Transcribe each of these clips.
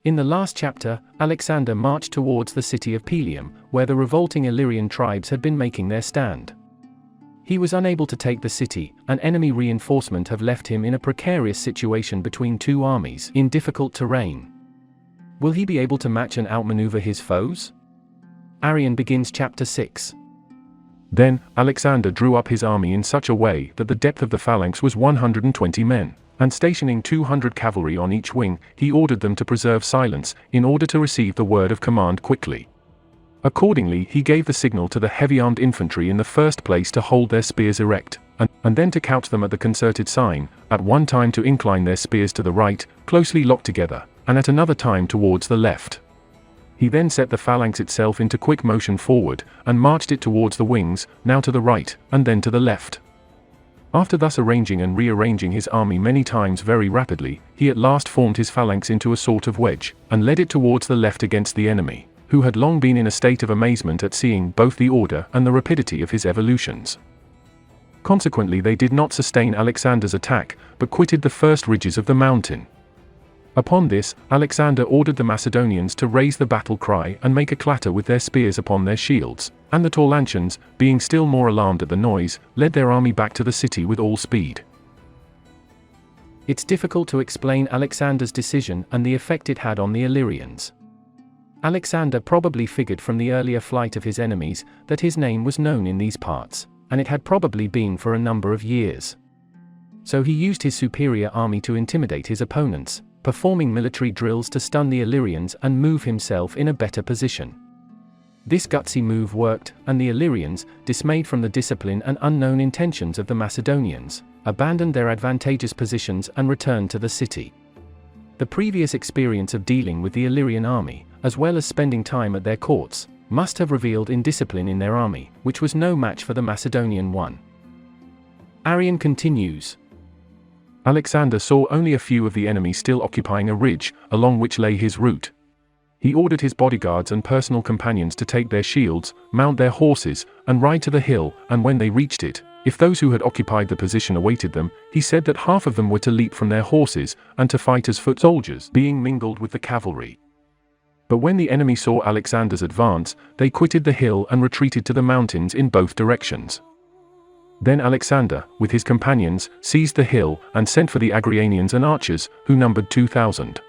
In the last chapter, Alexander marched towards the city of Pelium, where the revolting Illyrian tribes had been making their stand. He was unable to take the city, and enemy reinforcement have left him in a precarious situation between two armies in difficult terrain. Will he be able to match and outmaneuver his foes? Arrian begins chapter 6. Then Alexander drew up his army in such a way that the depth of the phalanx was 120 men. And stationing 200 cavalry on each wing, he ordered them to preserve silence, in order to receive the word of command quickly. Accordingly he gave the signal to the heavy-armed infantry in the first place to hold their spears erect, and then to couch them at the concerted sign, at one time to incline their spears to the right, closely locked together, and at another time towards the left. He then set the phalanx itself into quick motion forward, and marched it towards the wings, now to the right, and then to the left. After thus arranging and rearranging his army many times very rapidly, he at last formed his phalanx into a sort of wedge, and led it towards the left against the enemy, who had long been in a state of amazement at seeing both the order and the rapidity of his evolutions. Consequently they did not sustain Alexander's attack, but quitted the first ridges of the mountain. Upon this, Alexander ordered the Macedonians to raise the battle cry and make a clatter with their spears upon their shields, and the Taulantians, being still more alarmed at the noise, led their army back to the city with all speed. It's difficult to explain Alexander's decision and the effect it had on the Illyrians. Alexander probably figured from the earlier flight of his enemies that his name was known in these parts, and it had probably been for a number of years. So he used his superior army to intimidate his opponents, performing military drills to stun the Illyrians and move himself in a better position. This gutsy move worked, and the Illyrians, dismayed from the discipline and unknown intentions of the Macedonians, abandoned their advantageous positions and returned to the city. The previous experience of dealing with the Illyrian army, as well as spending time at their courts, must have revealed indiscipline in their army, which was no match for the Macedonian one. Arrian continues. Alexander saw only a few of the enemy still occupying a ridge, along which lay his route. He ordered his bodyguards and personal companions to take their shields, mount their horses, and ride to the hill, and when they reached it, if those who had occupied the position awaited them, he said that half of them were to leap from their horses, and to fight as foot soldiers, being mingled with the cavalry. But when the enemy saw Alexander's advance, they quitted the hill and retreated to the mountains in both directions. Then Alexander, with his companions, seized the hill, and sent for the Arrianians and archers, who numbered 2,000.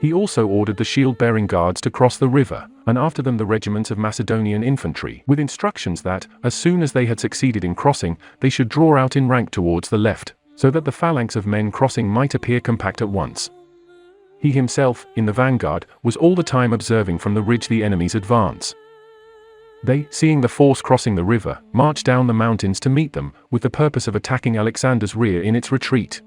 He also ordered the shield-bearing guards to cross the river, and after them the regiments of Macedonian infantry, with instructions that, as soon as they had succeeded in crossing, they should draw out in rank towards the left, so that the phalanx of men crossing might appear compact at once. He himself, in the vanguard, was all the time observing from the ridge the enemy's advance. They, seeing the force crossing the river, marched down the mountains to meet them, with the purpose of attacking Alexander's rear in its retreat.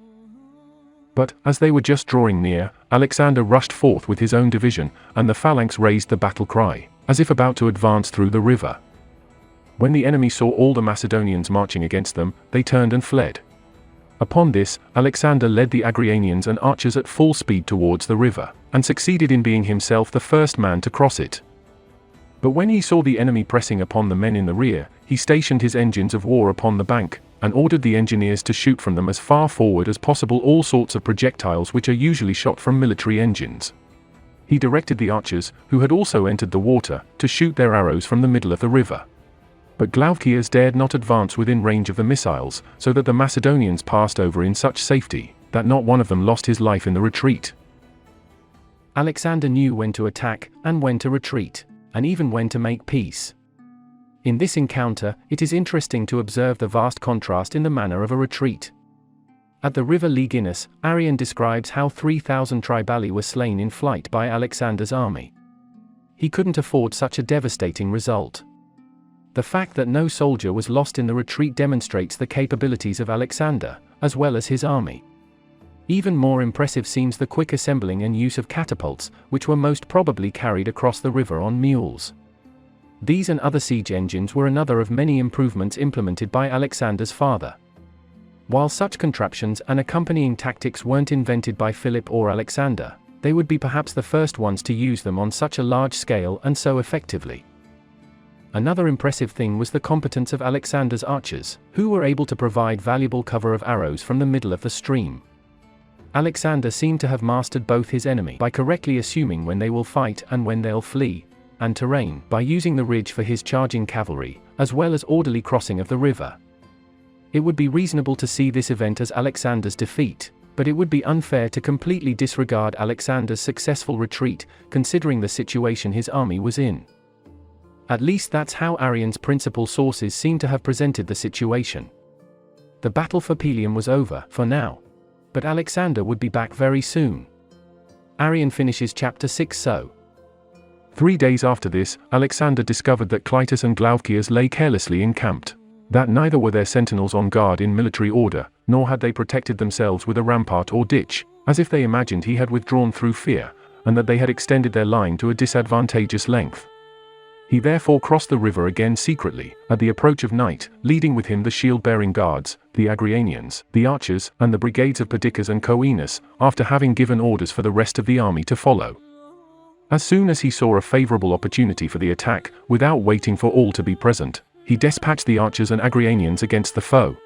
But, as they were just drawing near, Alexander rushed forth with his own division, and the phalanx raised the battle cry, as if about to advance through the river. When the enemy saw all the Macedonians marching against them, they turned and fled. Upon this, Alexander led the Arrianians and archers at full speed towards the river, and succeeded in being himself the first man to cross it. But when he saw the enemy pressing upon the men in the rear, he stationed his engines of war upon the bank, and ordered the engineers to shoot from them as far forward as possible all sorts of projectiles which are usually shot from military engines. He directed the archers, who had also entered the water, to shoot their arrows from the middle of the river. But Glaucias dared not advance within range of the missiles, so that the Macedonians passed over in such safety, that not one of them lost his life in the retreat. Alexander knew when to attack, and when to retreat, and even when to make peace. In this encounter, it is interesting to observe the vast contrast in the manner of a retreat. At the river Liginus, Arrian describes how 3,000 Tribali were slain in flight by Alexander's army. He couldn't afford such a devastating result. The fact that no soldier was lost in the retreat demonstrates the capabilities of Alexander, as well as his army. Even more impressive seems the quick assembling and use of catapults, which were most probably carried across the river on mules. These and other siege engines were another of many improvements implemented by Alexander's father. While such contraptions and accompanying tactics weren't invented by Philip or Alexander, they would be perhaps the first ones to use them on such a large scale and so effectively. Another impressive thing was the competence of Alexander's archers, who were able to provide valuable cover of arrows from the middle of the stream. Alexander seemed to have mastered both his enemy by correctly assuming when they will fight and when they'll flee, and terrain by using the ridge for his charging cavalry, as well as orderly crossing of the river. It would be reasonable to see this event as Alexander's defeat, but it would be unfair to completely disregard Alexander's successful retreat, considering the situation his army was in. At least that's how Arrian's principal sources seem to have presented the situation. The battle for Pelium was over, for now. But Alexander would be back very soon. Arrian finishes chapter 6 so. 3 days after this, Alexander discovered that Clytus and Glaucias lay carelessly encamped. That neither were their sentinels on guard in military order, nor had they protected themselves with a rampart or ditch, as if they imagined he had withdrawn through fear, and that they had extended their line to a disadvantageous length. He therefore crossed the river again secretly, at the approach of night, leading with him the shield-bearing guards, the Agrianians, the archers, and the brigades of Perdiccas and Coenus, after having given orders for the rest of the army to follow. As soon as he saw a favorable opportunity for the attack, without waiting for all to be present, he dispatched the archers and Agrianians against the foe.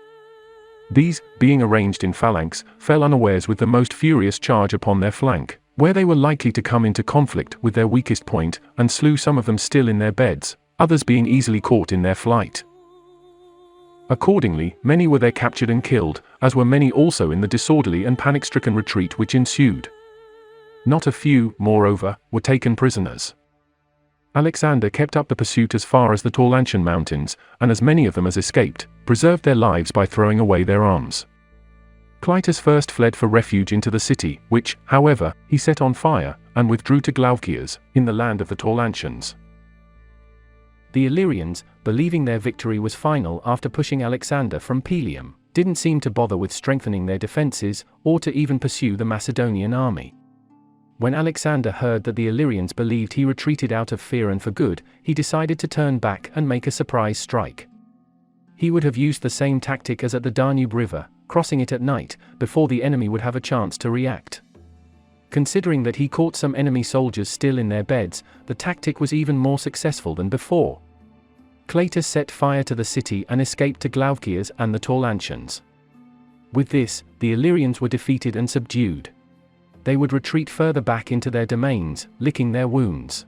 These, being arranged in phalanx, fell unawares with the most furious charge upon their flank, where they were likely to come into conflict with their weakest point, and slew some of them still in their beds, others being easily caught in their flight. Accordingly, many were there captured and killed, as were many also in the disorderly and panic-stricken retreat which ensued. Not a few, moreover, were taken prisoners. Alexander kept up the pursuit as far as the Taulantian mountains, and as many of them as escaped, preserved their lives by throwing away their arms. Clytus first fled for refuge into the city, which, however, he set on fire, and withdrew to Glaucias, in the land of the Taulantians. The Illyrians, believing their victory was final after pushing Alexander from Pelium, didn't seem to bother with strengthening their defenses, or to even pursue the Macedonian army. When Alexander heard that the Illyrians believed he retreated out of fear and for good, he decided to turn back and make a surprise strike. He would have used the same tactic as at the Danube River, crossing it at night, before the enemy would have a chance to react. Considering that he caught some enemy soldiers still in their beds, the tactic was even more successful than before. Clytus set fire to the city and escaped to Glaucias and the Taulantians. With this, the Illyrians were defeated and subdued. They would retreat further back into their domains, licking their wounds.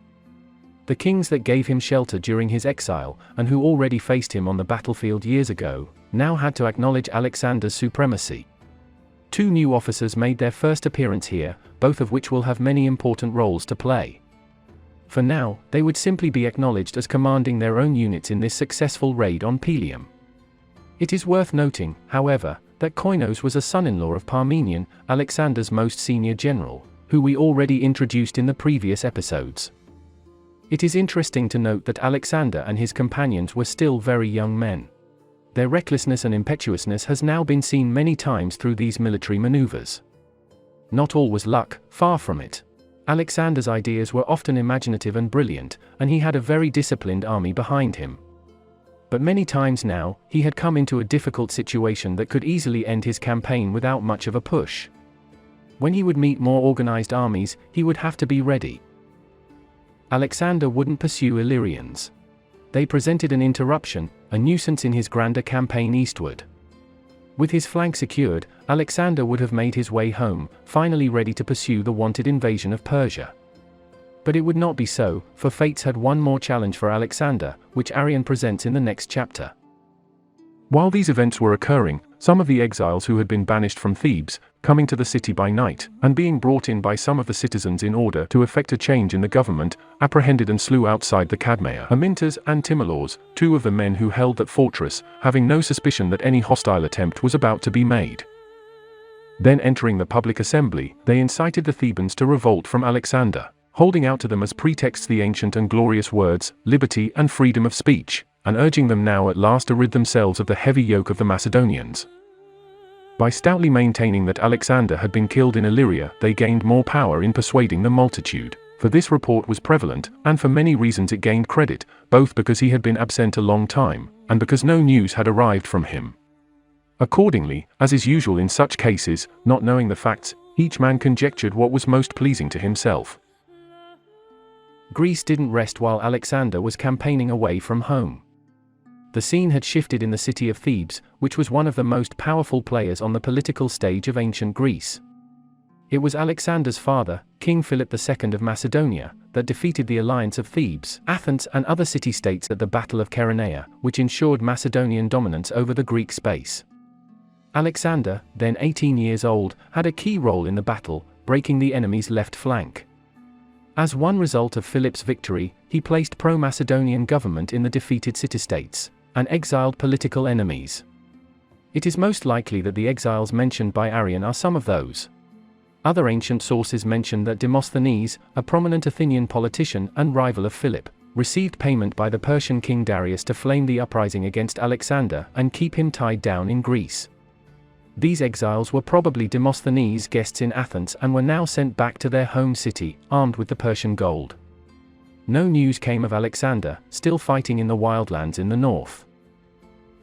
The kings that gave him shelter during his exile, and who already faced him on the battlefield years ago, now had to acknowledge Alexander's supremacy. 2 new officers made their first appearance here, both of which will have many important roles to play. For now, they would simply be acknowledged as commanding their own units in this successful raid on Pelium. It is worth noting, however, that Koinos was a son-in-law of Parmenion, Alexander's most senior general, who we already introduced in the previous episodes. It is interesting to note that Alexander and his companions were still very young men. Their recklessness and impetuousness has now been seen many times through these military maneuvers. Not all was luck, far from it. Alexander's ideas were often imaginative and brilliant, and he had a very disciplined army behind him. But many times now, he had come into a difficult situation that could easily end his campaign without much of a push. When he would meet more organized armies, he would have to be ready. Alexander wouldn't pursue Illyrians. They presented an interruption, a nuisance in his grander campaign eastward. With his flank secured, Alexander would have made his way home, finally ready to pursue the wanted invasion of Persia. But it would not be so, for fates had one more challenge for Alexander, which Arrian presents in the next chapter. While these events were occurring, some of the exiles who had been banished from Thebes, coming to the city by night, and being brought in by some of the citizens in order to effect a change in the government, apprehended and slew outside the Cadmea Amyntas and Timolaus, 2 of the men who held that fortress, having no suspicion that any hostile attempt was about to be made. Then entering the public assembly, they incited the Thebans to revolt from Alexander, holding out to them as pretexts the ancient and glorious words, liberty and freedom of speech, and urging them now at last to rid themselves of the heavy yoke of the Macedonians. By stoutly maintaining that Alexander had been killed in Illyria, they gained more power in persuading the multitude, for this report was prevalent, and for many reasons it gained credit, both because he had been absent a long time, and because no news had arrived from him. Accordingly, as is usual in such cases, not knowing the facts, each man conjectured what was most pleasing to himself. Greece didn't rest while Alexander was campaigning away from home. The scene had shifted in the city of Thebes, which was one of the most powerful players on the political stage of ancient Greece. It was Alexander's father, King Philip II of Macedonia, that defeated the alliance of Thebes, Athens and other city-states at the Battle of Chaeronea, which ensured Macedonian dominance over the Greek space. Alexander, then 18 years old, had a key role in the battle, breaking the enemy's left flank. As one result of Philip's victory, he placed pro-Macedonian government in the defeated city-states, and exiled political enemies. It is most likely that the exiles mentioned by Arrian are some of those. Other ancient sources mention that Demosthenes, a prominent Athenian politician and rival of Philip, received payment by the Persian king Darius to flame the uprising against Alexander and keep him tied down in Greece. These exiles were probably Demosthenes' guests in Athens and were now sent back to their home city, armed with the Persian gold. No news came of Alexander, still fighting in the wildlands in the north.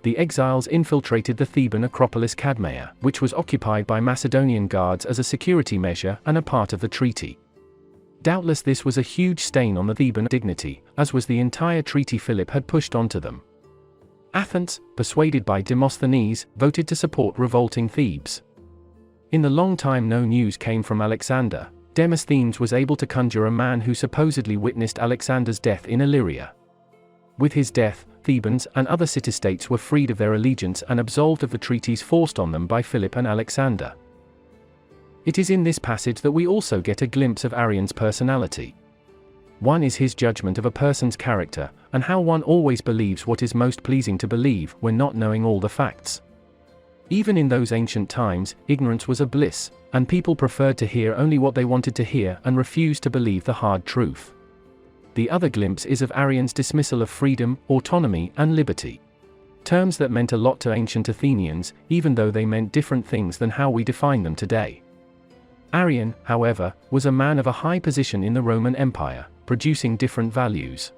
The exiles infiltrated the Theban Acropolis Cadmea, which was occupied by Macedonian guards as a security measure and a part of the treaty. Doubtless this was a huge stain on the Theban dignity, as was the entire treaty Philip had pushed onto them. Athens, persuaded by Demosthenes, voted to support revolting Thebes. In the long time no news came from Alexander, Demosthenes was able to conjure a man who supposedly witnessed Alexander's death in Illyria. With his death, Thebans and other city-states were freed of their allegiance and absolved of the treaties forced on them by Philip and Alexander. It is in this passage that we also get a glimpse of Arrian's personality. One is his judgment of a person's character, and how one always believes what is most pleasing to believe when not knowing all the facts. Even in those ancient times, ignorance was a bliss, and people preferred to hear only what they wanted to hear and refused to believe the hard truth. The other glimpse is of Arrian's dismissal of freedom, autonomy, and liberty. Terms that meant a lot to ancient Athenians, even though they meant different things than how we define them today. Arrian, however, was a man of a high position in the Roman Empire, producing different values.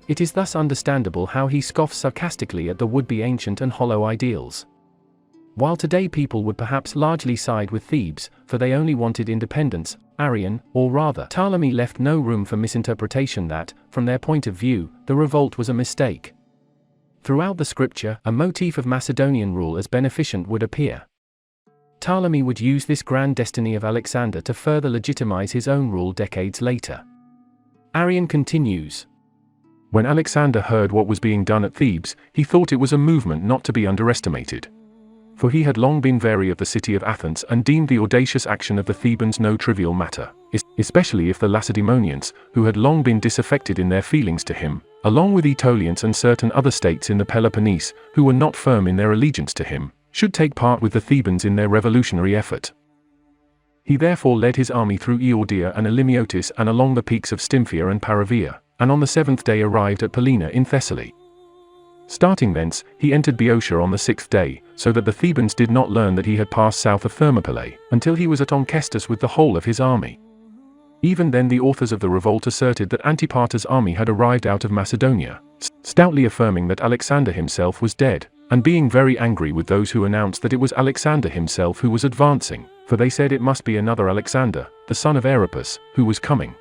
It is thus understandable how he scoffs sarcastically at the would-be ancient and hollow ideals. While today people would perhaps largely side with Thebes, for they only wanted independence, Arrian, or rather Ptolemy, left no room for misinterpretation that, from their point of view, the revolt was a mistake. Throughout the scripture, a motif of Macedonian rule as beneficent would appear. Ptolemy would use this grand destiny of Alexander to further legitimize his own rule decades later. Arrian continues. When Alexander heard what was being done at Thebes, he thought it was a movement not to be underestimated. For he had long been wary of the city of Athens and deemed the audacious action of the Thebans no trivial matter, especially if the Lacedaemonians, who had long been disaffected in their feelings to him, along with Aetolians and certain other states in the Peloponnese, who were not firm in their allegiance to him, should take part with the Thebans in their revolutionary effort. He therefore led his army through Eordia and Elymiotis and along the peaks of Stymphia and Paravia, and on the 7th day arrived at Pellina in Thessaly. Starting thence, he entered Boeotia on the 6th day, so that the Thebans did not learn that he had passed south of Thermopylae, until he was at Onchestus with the whole of his army. Even then the authors of the revolt asserted that Antipater's army had arrived out of Macedonia, stoutly affirming that Alexander himself was dead, and being very angry with those who announced that it was Alexander himself who was advancing, for they said it must be another Alexander, the son of Aeropus, who was coming.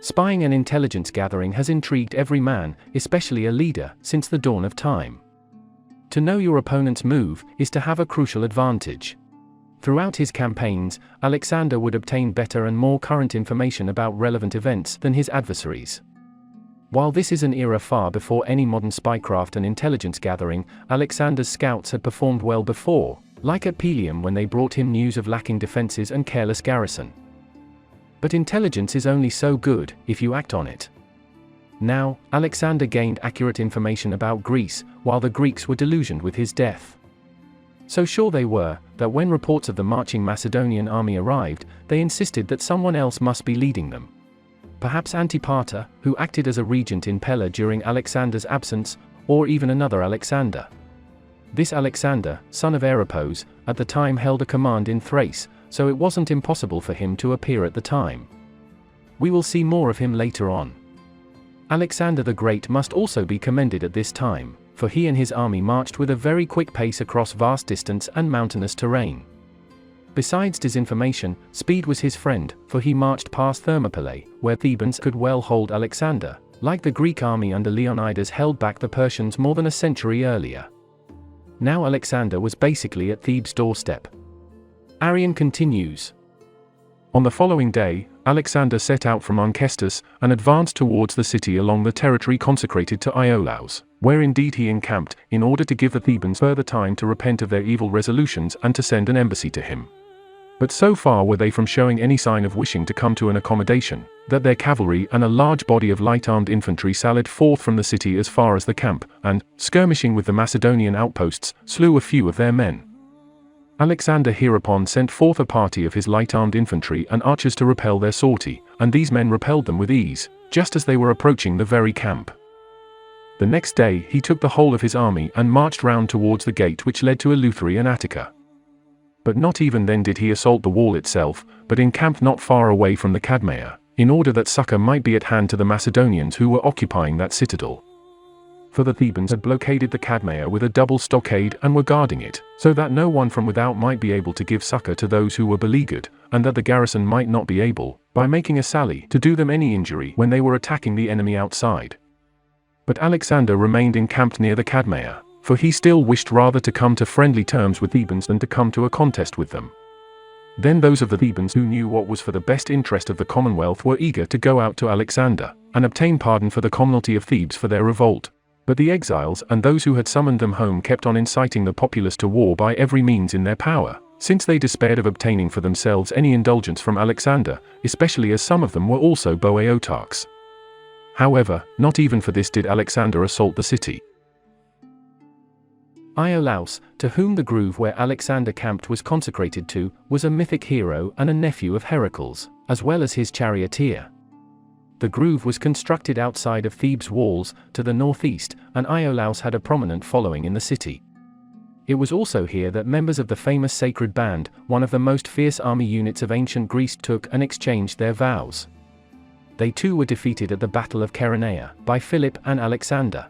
Spying and intelligence gathering has intrigued every man, especially a leader, since the dawn of time. To know your opponent's move is to have a crucial advantage. Throughout his campaigns, Alexander would obtain better and more current information about relevant events than his adversaries. While this is an era far before any modern spycraft and intelligence gathering, Alexander's scouts had performed well before, like at Pelium when they brought him news of lacking defenses and careless garrison. But intelligence is only so good if you act on it. Now, Alexander gained accurate information about Greece, while the Greeks were delusioned with his death. So sure they were, that when reports of the marching Macedonian army arrived, they insisted that someone else must be leading them. Perhaps Antipater, who acted as a regent in Pella during Alexander's absence, or even another Alexander. This Alexander, son of Aeropos, at the time held a command in Thrace, so it wasn't impossible for him to appear at the time. We will see more of him later on. Alexander the Great must also be commended at this time, for he and his army marched with a very quick pace across vast distance and mountainous terrain. Besides disinformation, speed was his friend, for he marched past Thermopylae, where Thebans could well hold Alexander, like the Greek army under Leonidas held back the Persians more than a century earlier. Now Alexander was basically at Thebes' doorstep. Arrian continues. On the following day, Alexander set out from Onchestus and advanced towards the city along the territory consecrated to Iolaus, where indeed he encamped, in order to give the Thebans further time to repent of their evil resolutions and to send an embassy to him. But so far were they from showing any sign of wishing to come to an accommodation, that their cavalry and a large body of light-armed infantry sallied forth from the city as far as the camp, and, skirmishing with the Macedonian outposts, slew a few of their men. Alexander hereupon sent forth a party of his light-armed infantry and archers to repel their sortie, and these men repelled them with ease, just as they were approaching the very camp. The next day he took the whole of his army and marched round towards the gate which led to Eleutheria and Attica. But not even then did he assault the wall itself, but encamped not far away from the Cadmea, in order that succor might be at hand to the Macedonians who were occupying that citadel. For the Thebans had blockaded the Cadmea with a double stockade and were guarding it, so that no one from without might be able to give succor to those who were beleaguered, and that the garrison might not be able, by making a sally, to do them any injury when they were attacking the enemy outside. But Alexander remained encamped near the Cadmea, for he still wished rather to come to friendly terms with Thebans than to come to a contest with them. Then those of the Thebans who knew what was for the best interest of the commonwealth were eager to go out to Alexander, and obtain pardon for the commonalty of Thebes for their revolt. But the exiles and those who had summoned them home kept on inciting the populace to war by every means in their power, since they despaired of obtaining for themselves any indulgence from Alexander, especially as some of them were also Boeotarchs. However, not even for this did Alexander assault the city. Iolaus, to whom the grove where Alexander camped was consecrated to, was a mythic hero and a nephew of Heracles, as well as his charioteer. The grove was constructed outside of Thebes' walls, to the northeast, and Iolaus had a prominent following in the city. It was also here that members of the famous Sacred Band, one of the most fierce army units of ancient Greece, took and exchanged their vows. They too were defeated at the Battle of Chaeronea, by Philip and Alexander.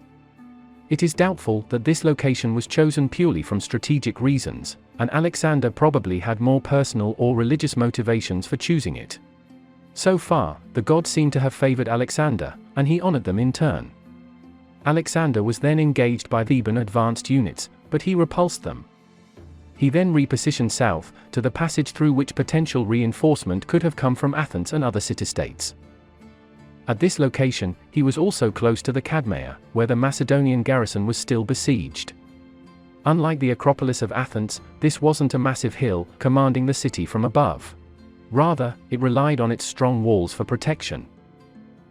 It is doubtful that this location was chosen purely from strategic reasons, and Alexander probably had more personal or religious motivations for choosing it. So far, the gods seem to have favored Alexander, and he honored them in turn. Alexander was then engaged by Theban advanced units, but he repulsed them. He then repositioned south, to the passage through which potential reinforcement could have come from Athens and other city-states. At this location, he was also close to the Cadmea, where the Macedonian garrison was still besieged. Unlike the Acropolis of Athens, this wasn't a massive hill commanding the city from above. Rather, it relied on its strong walls for protection.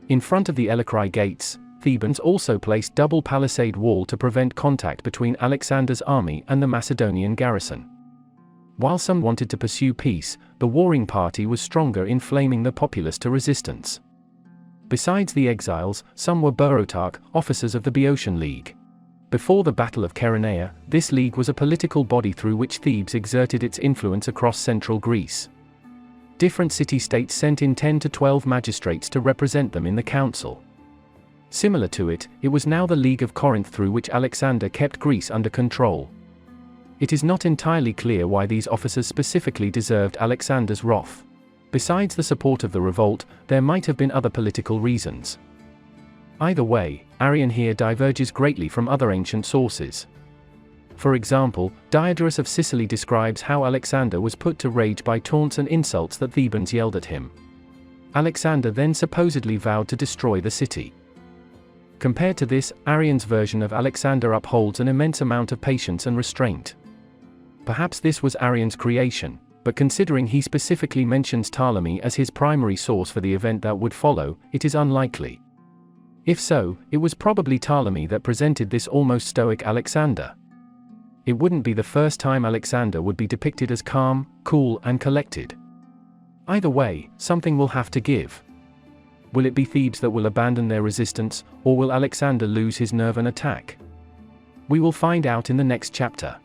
In front of the Illyrian gates, Thebans also placed double palisade wall to prevent contact between Alexander's army and the Macedonian garrison. While some wanted to pursue peace, the warring party was stronger in flaming the populace to resistance. Besides the exiles, some were Boeotarch, officers of the Boeotian League. Before the Battle of Chaeronea, this league was a political body through which Thebes exerted its influence across central Greece. Different city-states sent in 10 to 12 magistrates to represent them in the council. Similar to it, it was now the League of Corinth through which Alexander kept Greece under control. It is not entirely clear why these officers specifically deserved Alexander's wrath. Besides the support of the revolt, there might have been other political reasons. Either way, Arrian here diverges greatly from other ancient sources. For example, Diodorus of Sicily describes how Alexander was put to rage by taunts and insults that Thebans yelled at him. Alexander then supposedly vowed to destroy the city. Compared to this, Arrian's version of Alexander upholds an immense amount of patience and restraint. Perhaps this was Arrian's creation, but considering he specifically mentions Ptolemy as his primary source for the event that would follow, it is unlikely. If so, it was probably Ptolemy that presented this almost stoic Alexander. It wouldn't be the first time Alexander would be depicted as calm, cool, and collected. Either way, something will have to give. Will it be Thebes that will abandon their resistance, or will Alexander lose his nerve and attack? We will find out in the next chapter.